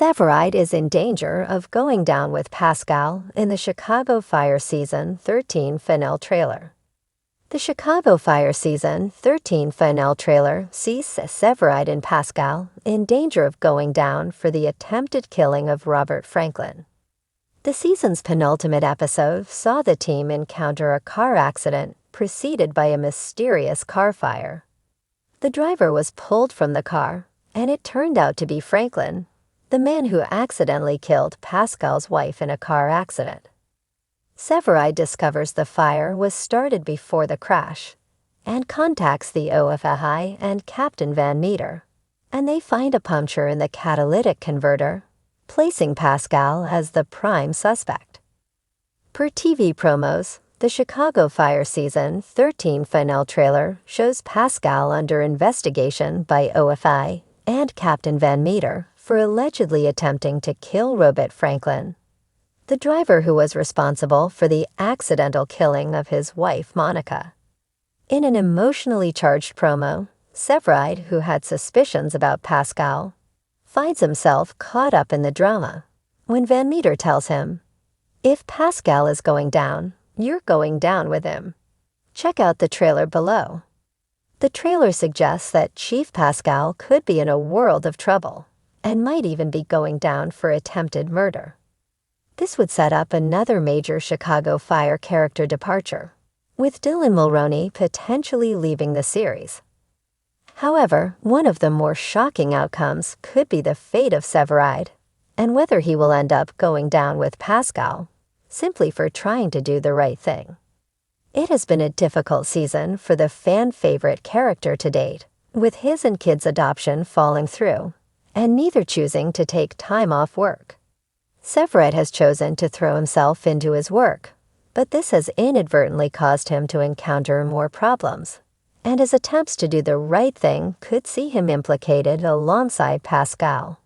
Severide is in danger of going down with Pascal in the Chicago Fire Season 13 finale trailer. The Chicago Fire Season 13 finale trailer sees Severide and Pascal in danger of going down for the attempted killing of Robert Franklin. The season's penultimate episode saw the team encounter a car accident preceded by a mysterious car fire. The driver was pulled from the car, and it turned out to be Franklin, the man who accidentally killed Pascal's wife in a car accident. Severide discovers the fire was started before the crash and contacts the OFI and Captain Van Meter, and they find a puncture in the catalytic converter, placing Pascal as the prime suspect. Per TV promos, the Chicago Fire Season 13 finale trailer shows Pascal under investigation by OFI and Captain Van Meter for allegedly attempting to kill Robert Franklin, the driver who was responsible for the accidental killing of his wife Monica. In an emotionally charged promo, Severide, who had suspicions about Pascal, finds himself caught up in the drama when Van Meter tells him, "If Pascal is going down, you're going down with him." Check out the trailer below. The trailer suggests that Chief Pascal could be in a world of trouble and might even be going down for attempted murder. This would set up another major Chicago Fire character departure, with Dylan Mulroney potentially leaving the series. However, one of the more shocking outcomes could be the fate of Severide, and whether he will end up going down with Pascal, simply for trying to do the right thing. It has been a difficult season for the fan-favorite character to date, with his and kids' adoption falling through, and neither choosing to take time off work. Severide has chosen to throw himself into his work, but this has inadvertently caused him to encounter more problems, and his attempts to do the right thing could see him implicated alongside Pascal.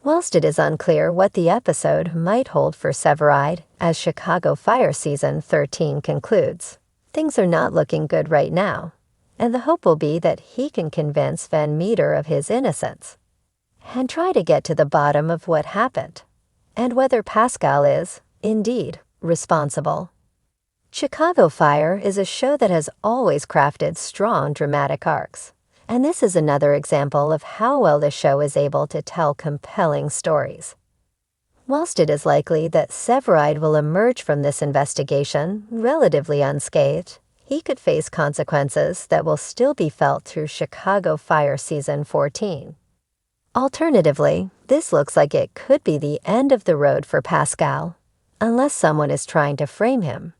Whilst it is unclear what the episode might hold for Severide as Chicago Fire Season 13 concludes, things are not looking good right now, and the hope will be that he can convince Van Meter of his innocence and try to get to the bottom of what happened, and whether Pascal is, indeed, responsible. Chicago Fire is a show that has always crafted strong dramatic arcs, and this is another example of how well the show is able to tell compelling stories. Whilst it is likely that Severide will emerge from this investigation relatively unscathed, he could face consequences that will still be felt through Chicago Fire Season 14. Alternatively, this looks like it could be the end of the road for Pascal, unless someone is trying to frame him,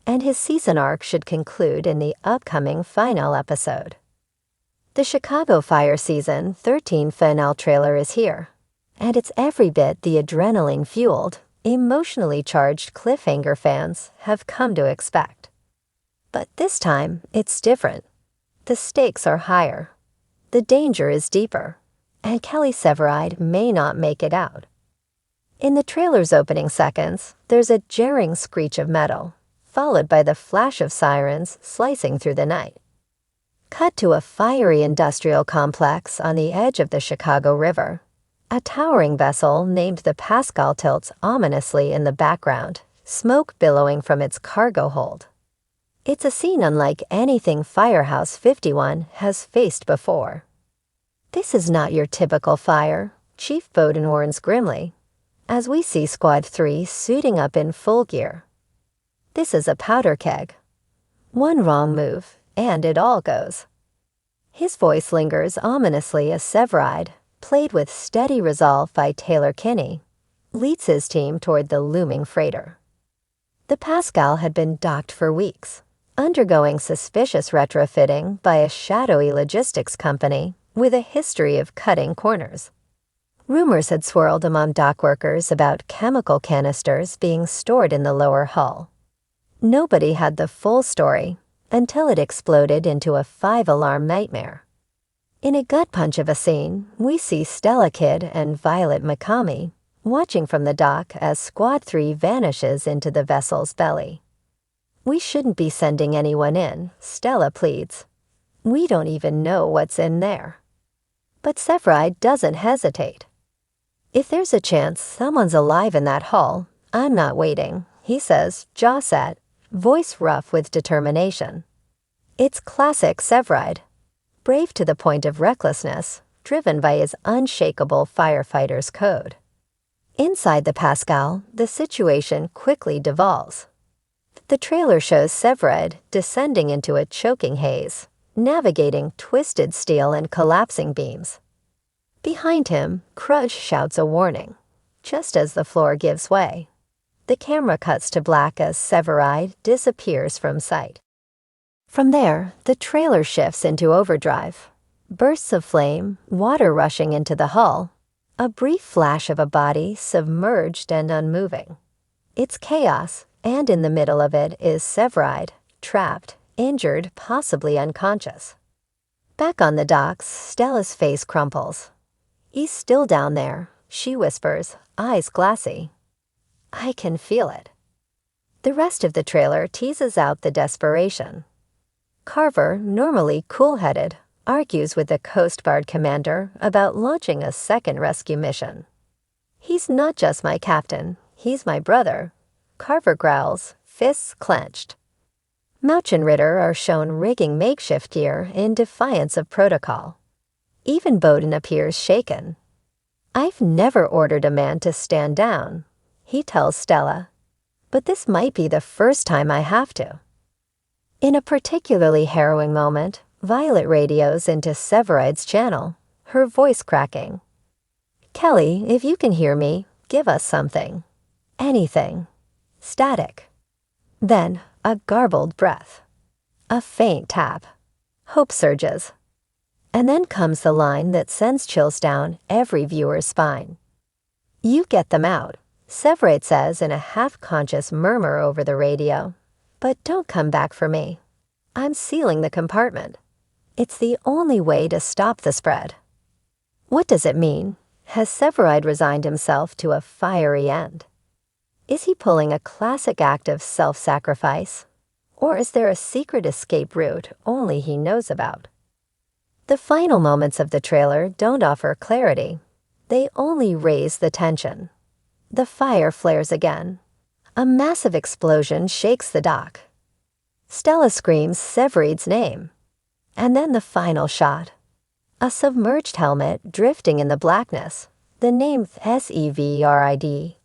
and his season arc should conclude in the upcoming final episode. The Chicago Fire Season 13 finale trailer is here, and it's every bit the adrenaline-fueled, emotionally charged cliffhanger fans have come to expect. But this time, it's different. The stakes are higher, the danger is deeper, and Kelly Severide may not make it out. In the trailer's opening seconds, there's a jarring screech of metal, followed by the flash of sirens slicing through the night. Cut to a fiery industrial complex on the edge of the Chicago River. A towering vessel named the Pascal tilts ominously in the background, smoke billowing from its cargo hold. It's a scene unlike anything Firehouse 51 has faced before. This is not your typical fire, Chief Bowden warns grimly, as we see Squad 3 suiting up in full gear. This is a powder keg. One wrong move, and it all goes. His voice lingers ominously as Severide, played with steady resolve by Taylor Kinney, leads his team toward the looming freighter. The Pascal had been docked for weeks, undergoing suspicious retrofitting by a shadowy logistics company with a history of cutting corners. Rumors had swirled among dock workers about chemical canisters being stored in the lower hull. Nobody had the full story until it exploded into a 5-alarm nightmare. In a gut punch of a scene, we see Stella Kidd and Violet McCamey watching from the dock as Squad 3 vanishes into the vessel's belly. "We shouldn't be sending anyone in," Stella pleads. "We don't even know what's in there." But Severide doesn't hesitate. "If there's a chance someone's alive in that hull, I'm not waiting," he says, jaw set, voice rough with determination. It's classic Severide. Brave to the point of recklessness, driven by his unshakable firefighter's code. Inside the Pascal, the situation quickly devolves. The trailer shows Severide descending into a choking haze, navigating twisted steel and collapsing beams. Behind him, Crutch shouts a warning, just as the floor gives way. The camera cuts to black as Severide disappears from sight. From there, the trailer shifts into overdrive. Bursts of flame, water rushing into the hull, a brief flash of a body submerged and unmoving. It's chaos, and in the middle of it is Severide, trapped, injured, possibly unconscious. Back on the docks, Stella's face crumples. "He's still down there," she whispers, eyes glassy. "I can feel it." The rest of the trailer teases out the desperation. Carver, normally cool-headed, argues with the Coast Guard commander about launching a second rescue mission. "He's not just my captain, he's my brother," Carver growls, fists clenched. Mouch and Ritter are shown rigging makeshift gear in defiance of protocol. Even Bowden appears shaken. "I've never ordered a man to stand down," he tells Stella, "but this might be the first time I have to." In a particularly harrowing moment, Violet radios into Severide's channel, her voice cracking. "Kelly, if you can hear me, give us something. Anything." Static. Then, a garbled breath. A faint tap. Hope surges. And then comes the line that sends chills down every viewer's spine. "You get them out," Severide says in a half-conscious murmur over the radio. "But don't come back for me. I'm sealing the compartment. It's the only way to stop the spread." What does it mean? Has Severide resigned himself to a fiery end? Is he pulling a classic act of self-sacrifice? Or is there a secret escape route only he knows about? The final moments of the trailer don't offer clarity. They only raise the tension. The fire flares again. A massive explosion shakes the dock. Stella screams Severide's name. And then the final shot. A submerged helmet drifting in the blackness, the name Severide.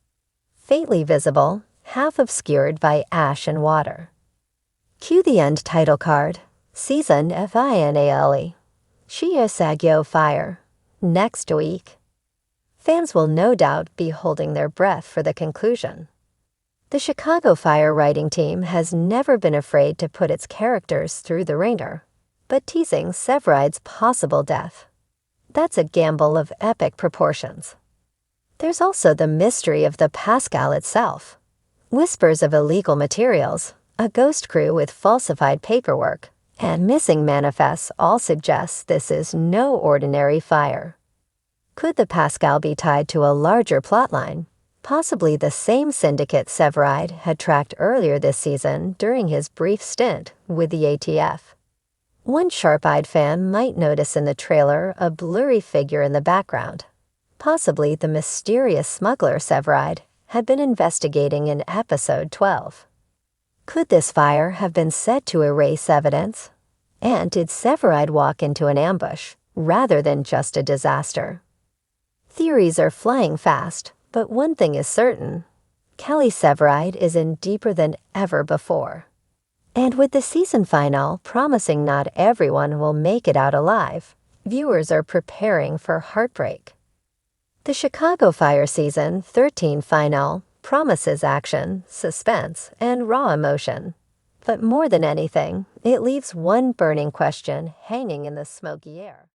Faintly visible, half obscured by ash and water. Cue the end title card, Season Finale. Chiasagio Fire. Next week. Fans will no doubt be holding their breath for the conclusion. The Chicago Fire writing team has never been afraid to put its characters through the ringer, but teasing Severide's possible death. That's a gamble of epic proportions. There's also the mystery of the Pascal itself. Whispers of illegal materials, a ghost crew with falsified paperwork, and missing manifests all suggest this is no ordinary fire. Could the Pascal be tied to a larger plotline, possibly the same syndicate Severide had tracked earlier this season during his brief stint with the ATF? One sharp-eyed fan might notice in the trailer a blurry figure in the background. Possibly the mysterious smuggler Severide had been investigating in episode 12. Could this fire have been set to erase evidence? And did Severide walk into an ambush, rather than just a disaster? Theories are flying fast, but one thing is certain. Kelly Severide is in deeper than ever before. And with the season finale promising not everyone will make it out alive, viewers are preparing for heartbreak. The Chicago Fire Season 13 finale promises action, suspense, and raw emotion. But more than anything, it leaves one burning question hanging in the smoky air.